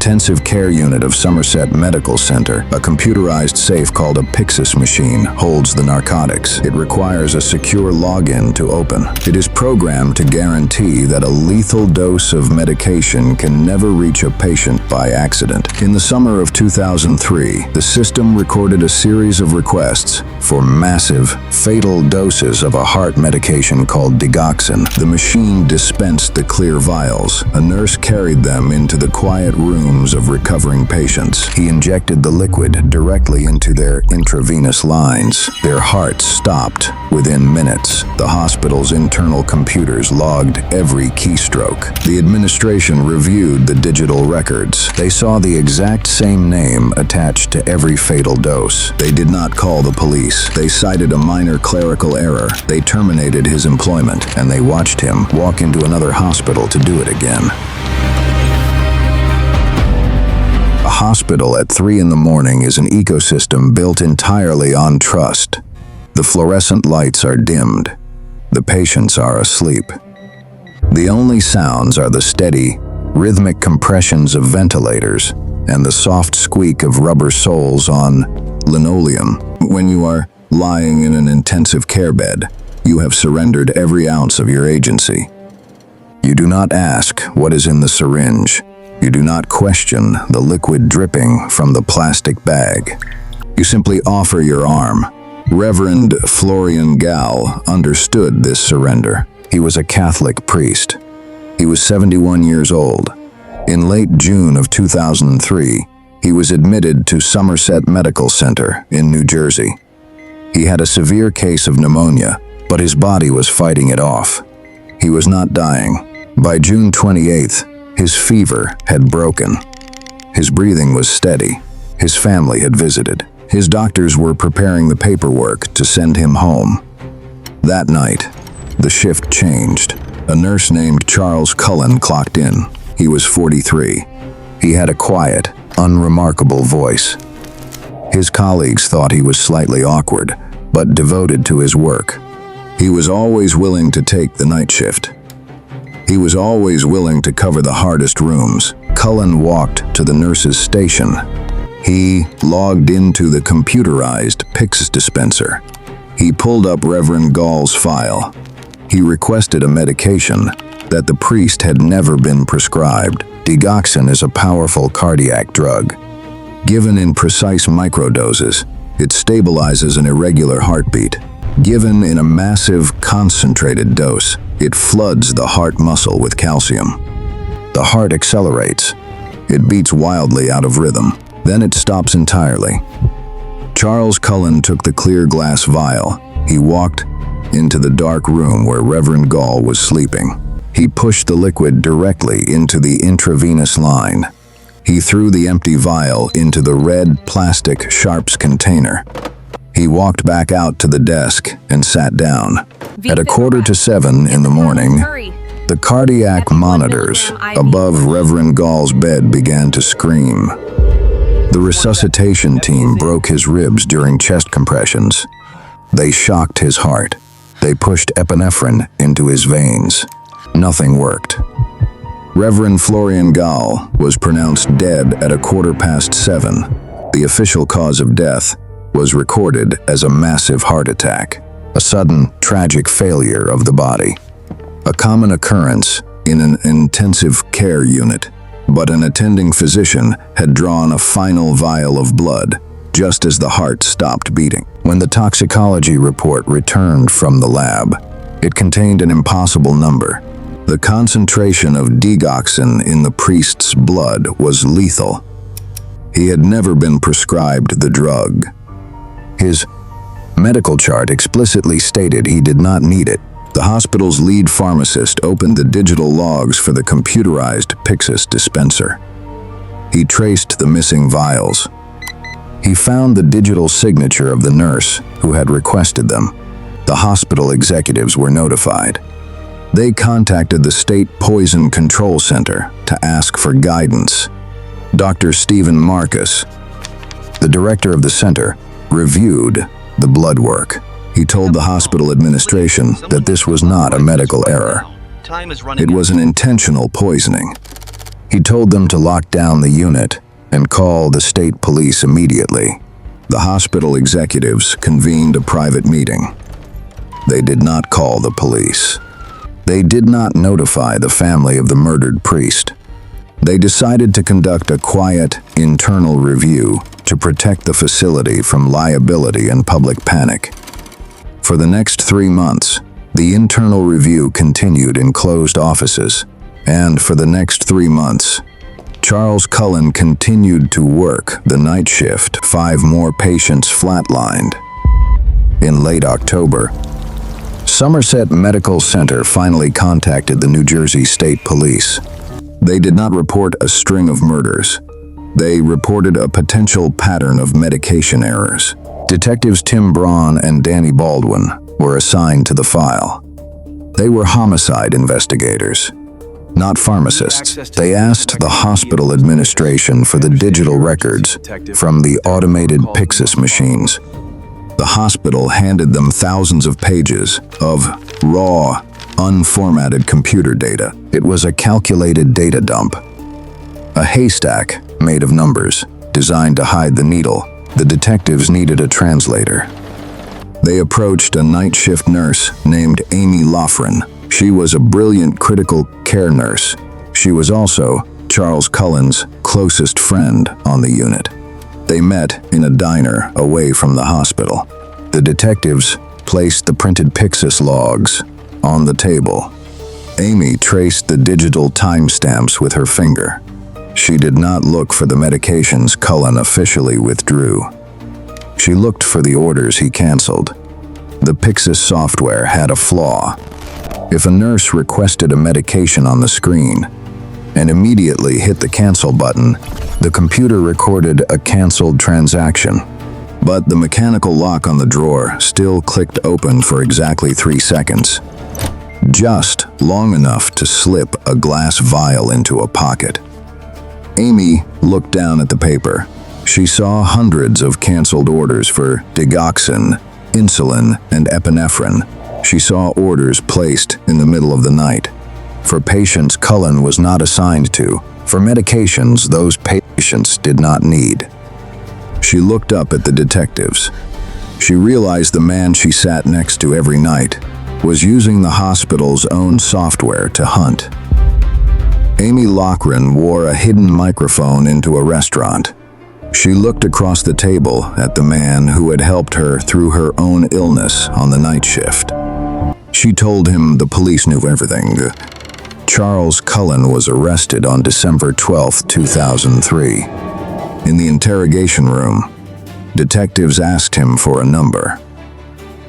intensive care unit of Somerset Medical Center, a computerized safe called a Pyxis machine holds the narcotics. It requires a secure login to open. It is programmed to guarantee that a lethal dose of medication can never reach a patient by accident. In the summer of 2003, the system recorded a series of requests for massive, fatal doses of a heart medication called digoxin. The machine dispensed the clear vials. A nurse carried them into the quiet rooms of recovering patients. He injected the liquid directly into their intravenous lines. Their hearts stopped within minutes. The hospital's internal computers logged every keystroke. The administration reviewed the digital records. They saw the exact same name attached to every fatal dose. They did not call the police. They cited a minor clerical error. They terminated his employment, and they watched him walk into another hospital to do it again. A hospital at 3 in the morning is an ecosystem built entirely on trust. The fluorescent lights are dimmed. The patients are asleep. The only sounds are the steady, rhythmic compressions of ventilators and the soft squeak of rubber soles on linoleum. When you are lying in an intensive care bed, you have surrendered every ounce of your agency. You do not ask what is in the syringe. You do not question the liquid dripping from the plastic bag. You simply offer your arm. Reverend Gall understood this surrender. He was a Catholic priest. He was 71 years old. In late June of 2003, he was admitted to Somerset Medical Center in New Jersey. He had a severe case of pneumonia, but his body was fighting it off. He was not dying. By June 28th, his fever had broken. His breathing was steady. His family had visited. His doctors were preparing the paperwork to send him home. That night, the shift changed. A nurse named Charles Cullen clocked in. He was 43. He had a quiet, unremarkable voice. His colleagues thought he was slightly awkward, but devoted to his work. He was always willing to take the night shift. He was always willing to cover the hardest rooms. Cullen walked to the nurse's station. He logged into the computerized Pyxis dispenser. He pulled up Reverend Gall's file. He requested a medication that the priest had never been prescribed. Digoxin is a powerful cardiac drug. Given in precise microdoses, it stabilizes an irregular heartbeat. Given in a massive, concentrated dose, it floods the heart muscle with calcium. The heart accelerates. It beats wildly out of rhythm. Then it stops entirely. Charles Cullen took the clear glass vial. He walked into the dark room where Reverend Gall was sleeping. He pushed the liquid directly into the intravenous line. He threw the empty vial into the red plastic sharps container. He walked back out to the desk and sat down. At 6:45 in the morning, the cardiac monitors above Reverend Gall's bed began to scream. The resuscitation team broke his ribs during chest compressions. They shocked his heart. They pushed epinephrine into his veins. Nothing worked. Reverend Gall was pronounced dead at 7:15. The official cause of death was recorded as a massive heart attack, a sudden, tragic failure of the body. A common occurrence in an intensive care unit, but an attending physician had drawn a final vial of blood just as the heart stopped beating. When the toxicology report returned from the lab, it contained an impossible number. The concentration of digoxin in the priest's blood was lethal. He had never been prescribed the drug. His medical chart explicitly stated he did not need it. The hospital's lead pharmacist opened the digital logs for the computerized Pyxis dispenser. He traced the missing vials. He found the digital signature of the nurse who had requested them. The hospital executives were notified. They contacted the State Poison Control Center to ask for guidance. Dr. Stephen Marcus, the director of the center, reviewed the blood work. He told the hospital administration that this was not a medical error. It was an intentional poisoning. He told them to lock down the unit and call the state police immediately. The hospital executives convened a private meeting. They did not call the police. They did not notify the family of the murdered priest. They decided to conduct a quiet, internal review to protect the facility from liability and public panic. For the next 3 months, the internal review continued in closed offices, and for the next 3 months, Charles Cullen continued to work the night shift. 5 more patients flatlined. In late October, Somerset Medical Center finally contacted the New Jersey State Police. They did not report a string of murders. They reported a potential pattern of medication errors. Detectives Tim Braun and Danny Baldwin were assigned to the file. They were homicide investigators, not pharmacists. They asked the hospital administration for the digital records from the automated Pyxis machines. The hospital handed them thousands of pages of raw, unformatted computer data. It was a calculated data dump, a haystack made of numbers, designed to hide the needle. The detectives needed a translator. They approached a night shift nurse named Amy Loughren. She was a brilliant critical care nurse. She was also Charles Cullen's closest friend on the unit. They met in a diner away from the hospital. The detectives placed the printed Pyxis logs on the table. Amy traced the digital timestamps with her finger. She did not look for the medications Cullen officially withdrew. She looked for the orders he canceled. The Pyxis software had a flaw. If a nurse requested a medication on the screen and immediately hit the cancel button, the computer recorded a canceled transaction. But the mechanical lock on the drawer still clicked open for exactly 3 seconds, just long enough to slip a glass vial into a pocket. Amy looked down at the paper. She saw hundreds of canceled orders for digoxin, insulin, and epinephrine. She saw orders placed in the middle of the night for patients Cullen was not assigned to, for medications those patients did not need. She looked up at the detectives. She realized the man she sat next to every night was using the hospital's own software to hunt. Amy Loughren wore a hidden microphone into a restaurant. She looked across the table at the man who had helped her through her own illness on the night shift. She told him the police knew everything. Charles Cullen was arrested on December 12, 2003. In the interrogation room, detectives asked him for a number.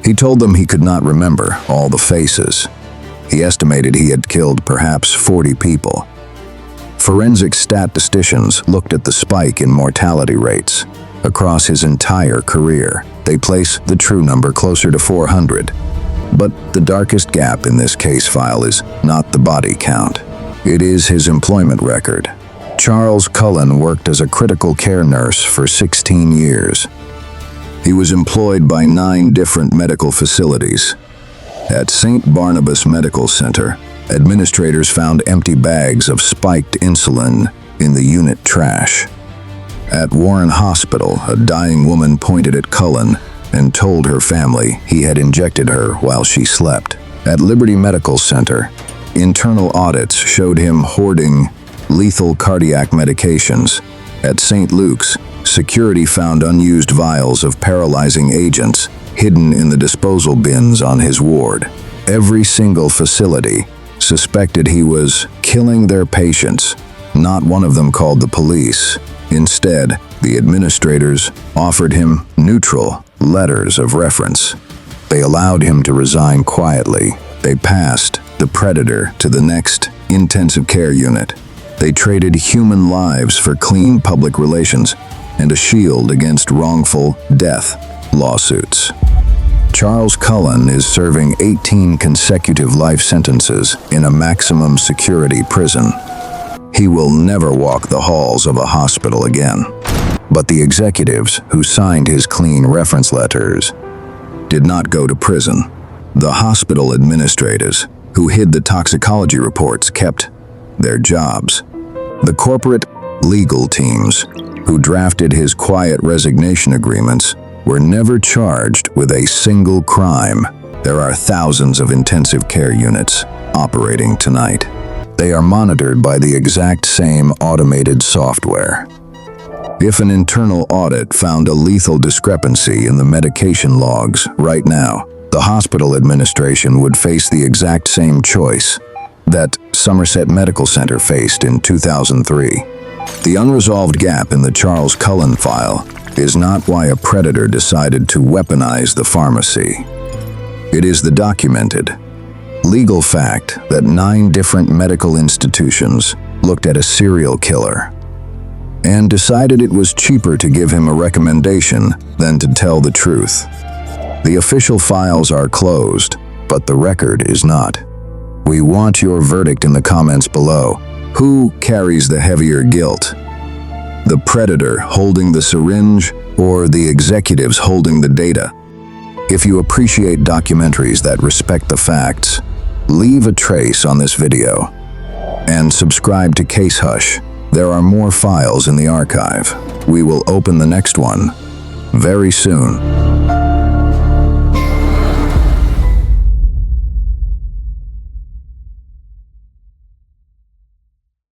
He told them he could not remember all the faces. He estimated he had killed perhaps 40 people. Forensic statisticians looked at the spike in mortality rates across his entire career. They place the true number closer to 400. But the darkest gap in this case file is not the body count. It is his employment record. Charles Cullen worked as a critical care nurse for 16 years. He was employed by 9 different medical facilities. At St. Barnabas Medical Center, administrators found empty bags of spiked insulin in the unit trash. At Warren Hospital, a dying woman pointed at Cullen and told her family he had injected her while she slept. At Liberty Medical Center, internal audits showed him hoarding lethal cardiac medications. At St. Luke's, security found unused vials of paralyzing agents hidden in the disposal bins on his ward. Every single facility suspected he was killing their patients. Not one of them called the police. Instead, the administrators offered him neutral letters of reference. They allowed him to resign quietly. They passed the predator to the next intensive care unit. They traded human lives for clean public relations and a shield against wrongful death lawsuits. Charles Cullen is serving 18 consecutive life sentences in a maximum security prison. He will never walk the halls of a hospital again. But the executives who signed his clean reference letters did not go to prison. The hospital administrators who hid the toxicology reports kept their jobs. The corporate legal teams who drafted his quiet resignation agreements were never charged with a single crime. There are thousands of intensive care units operating tonight. They are monitored by the exact same automated software. If an internal audit found a lethal discrepancy in the medication logs right now, the hospital administration would face the exact same choice that Somerset Medical Center faced in 2003. The unresolved gap in the Charles Cullen file is not why a predator decided to weaponize the pharmacy. It is the documented, legal fact that 9 different medical institutions looked at a serial killer and decided it was cheaper to give him a recommendation than to tell the truth. The official files are closed, but the record is not. We want your verdict in the comments below. Who carries the heavier guilt? The predator holding the syringe or the executives holding the data? If you appreciate documentaries that respect the facts, leave a trace on this video and subscribe to Case Hush. There are more files in the archive. We will open the next one very soon.